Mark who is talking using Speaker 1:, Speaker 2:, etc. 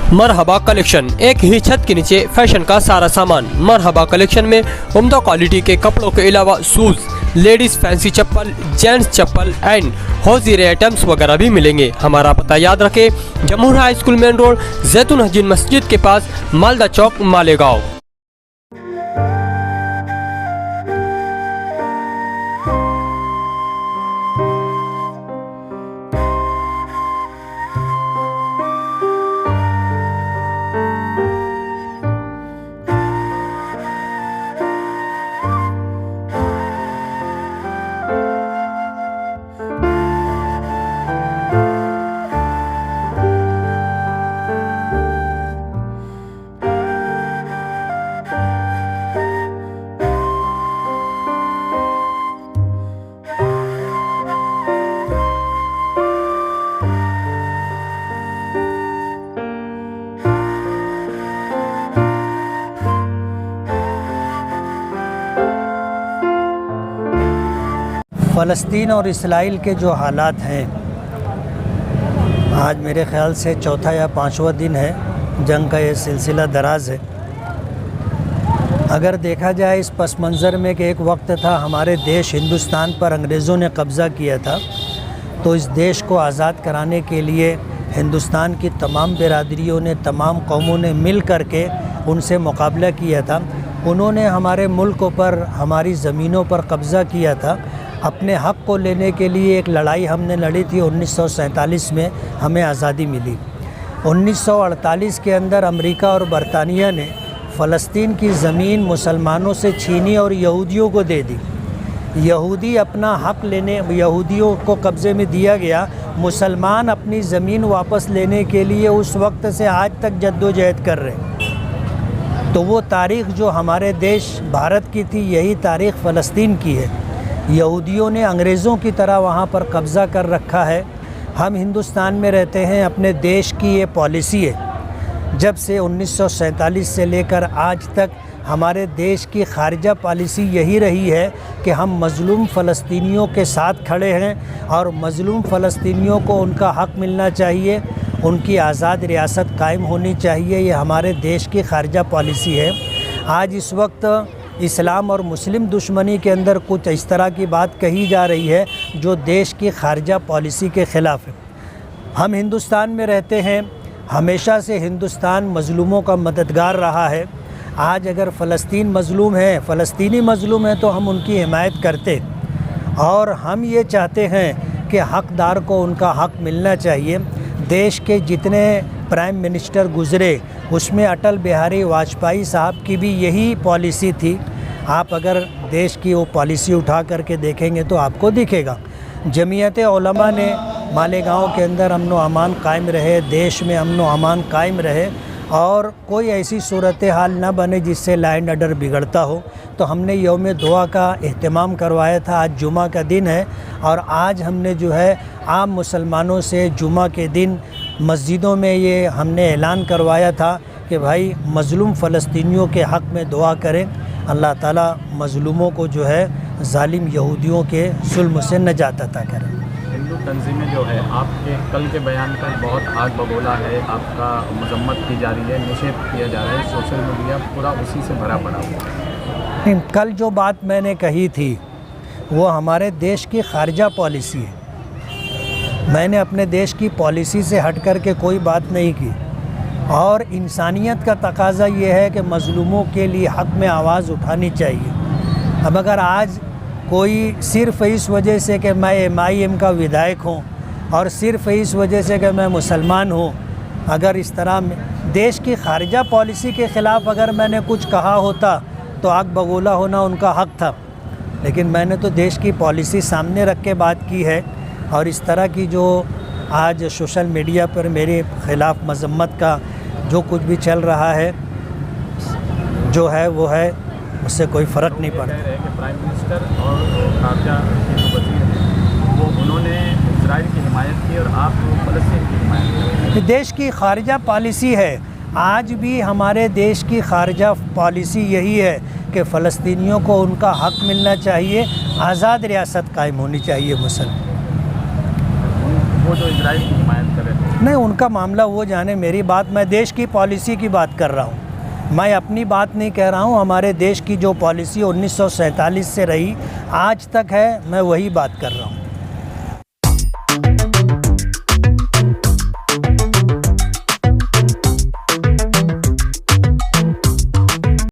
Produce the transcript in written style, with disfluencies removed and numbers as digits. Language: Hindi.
Speaker 1: मरहबा कलेक्शन, एक ही छत के नीचे फैशन का सारा सामान। मरहबा कलेक्शन में उम्दा क्वालिटी के कपड़ों के अलावा शूज, लेडीज फैंसी चप्पल, जेंट्स चप्पल एंड हौजीरे आइटम्स वगैरह भी मिलेंगे। हमारा पता याद रखें, Jamhoor high school main road, Zaitoon Hajin मस्जिद के पास, मालदा चौक, मालेगांव।
Speaker 2: फ़लस्तीन और इसराइल के जो हालात हैं, आज मेरे ख़्याल से चौथा या पाँचवा दिन है जंग का, ये सिलसिला दराज है। अगर देखा जाए इस पस मंज़र में कि एक वक्त था हमारे देश हिंदुस्तान पर अंग्रेज़ों ने कब्ज़ा किया था, तो इस देश को आज़ाद कराने के लिए हिंदुस्तान की तमाम बिरादरियों ने, तमाम कौमों ने मिल कर के उनसे मुकाबला किया था। उन्होंने हमारे मुल्क पर, हमारी ज़मीनों पर कब्ज़ा किया था। अपने हक़ को लेने के लिए एक लड़ाई हमने लड़ी थी। 1947 में हमें आज़ादी मिली। 1948 के अंदर अमेरिका और बरतानिया ने फ़लस्तीन की ज़मीन मुसलमानों से छीनी और यहूदियों को दे दी। यहूदी अपना हक़ लेने, यहूदियों को कब्ज़े में दिया गया। मुसलमान अपनी ज़मीन वापस लेने के लिए उस वक्त से आज तक जद्दोजहद कर रहे हैं। तो वो तारीख़ जो हमारे देश भारत की थी, यही तारीख़ फ़लस्तीन की है। यहूदियों ने अंग्रेज़ों की तरह वहाँ पर कब्ज़ा कर रखा है। हम हिंदुस्तान में रहते हैं, अपने देश की ये पॉलिसी है। जब से 1947 से लेकर आज तक हमारे देश की ख़ारिजा पॉलिसी यही रही है कि हम मज़लूम फ़लस्तीनियों के साथ खड़े हैं और मज़लूम फ़लस्तीनियों को उनका हक़ मिलना चाहिए, उनकी आज़ाद रियासत कायम होनी चाहिए। ये हमारे देश की ख़ारिजा पॉलिसी है। आज इस वक्त इस्लाम और मुस्लिम दुश्मनी के अंदर कुछ इस तरह की बात कही जा रही है जो देश की ख़ारिजा पॉलिसी के ख़िलाफ़ है। हम हिंदुस्तान में रहते हैं, हमेशा से हिंदुस्तान मज़लूमों का मददगार रहा है। आज अगर फ़लस्तीन मज़लूम है, फ़लस्तीनी मज़लूम है, तो हम उनकी हिमायत करते और हम ये चाहते हैं कि हक़दार को उनका हक़ मिलना चाहिए। देश के जितने प्राइम मिनिस्टर गुज़रे, उसमें अटल बिहारी वाजपेयी साहब की भी यही पॉलिसी थी। आप अगर देश की वो पॉलिसी उठा करके देखेंगे तो आपको दिखेगा। जमीयत उलमा ने मालेगांव के अंदर अमन व अमान कायम रहे, देश में अमन व अमान कायम रहे और कोई ऐसी सूरत हाल ना बने जिससे लॉ एंड ऑर्डर बिगड़ता हो। तो हमने यौम दुआ का एहतमाम करवाया था। आज जुमा का दिन है और आज हमने जो है आम मुसलमानों से जुमा के दिन मस्जिदों में ये हमने ऐलान करवाया था कि भाई मज़लूम फ़लस्तीनियों के हक़ में दुआ करें, अल्लाह ताला मज़लूमों को जो है ज़ालिम यहूदियों के जुल्म से नजात अता करें।
Speaker 3: हिंदू तंजीमें जो है आपके कल के बयान पर बहुत आग बबूला है, आपका मजम्मत की जा रही है, निषेध किया जा रहा है, सोशल मीडिया पूरा उसी से भरा पड़ा हुआ है।
Speaker 2: कल जो बात मैंने कही थी वो हमारे देश की ख़ारिजा पॉलिसी है। मैंने अपने देश की पॉलिसी से हट कर के कोई बात नहीं की और इंसानियत का तकाज़ा ये है कि मज़लूमों के लिए हक़ में आवाज़ उठानी चाहिए। अब अगर आज कोई सिर्फ़ इस वजह से कि मैं MIM का विधायक हूँ और सिर्फ़ इस वजह से कि मैं मुसलमान हूँ, अगर इस तरह देश की ख़ारिजा पॉलिसी के ख़िलाफ़ अगर मैंने कुछ कहा होता तो आग बगोला होना उनका हक़ था। लेकिन मैंने तो देश की पॉलिसी सामने रख के बात की है और इस तरह की जो आज सोशल मीडिया पर मेरे ख़िलाफ़ मज़म्मत का जो कुछ भी चल रहा है, जो है वो है, उससे कोई फ़र्क नहीं पड़ता।
Speaker 3: कि प्राइम मिनिस्टर और ख़ारिजा के जो वज़ीर हैं वो उन्होंने इजराइल की हिमायत की और आप फ़लस्तीन की हिमायत की।
Speaker 2: देश की ख़ारिजा पॉलिसी है। आज भी हमारे देश की ख़ारिजा पॉलिसी यही है कि फ़लस्तीनियों को उनका हक़ मिलना चाहिए, आज़ाद रियासत कायम होनी चाहिए मुसलमान।
Speaker 3: वो जो इजराइल की हिमायत कर रहे थे
Speaker 2: नहीं, उनका मामला वो जाने, मेरी बात, मैं देश की पॉलिसी की बात कर रहा हूँ, मैं अपनी बात नहीं कह रहा हूँ। हमारे देश की जो पॉलिसी 1947 से रही आज तक है, मैं वही बात कर रहा हूँ।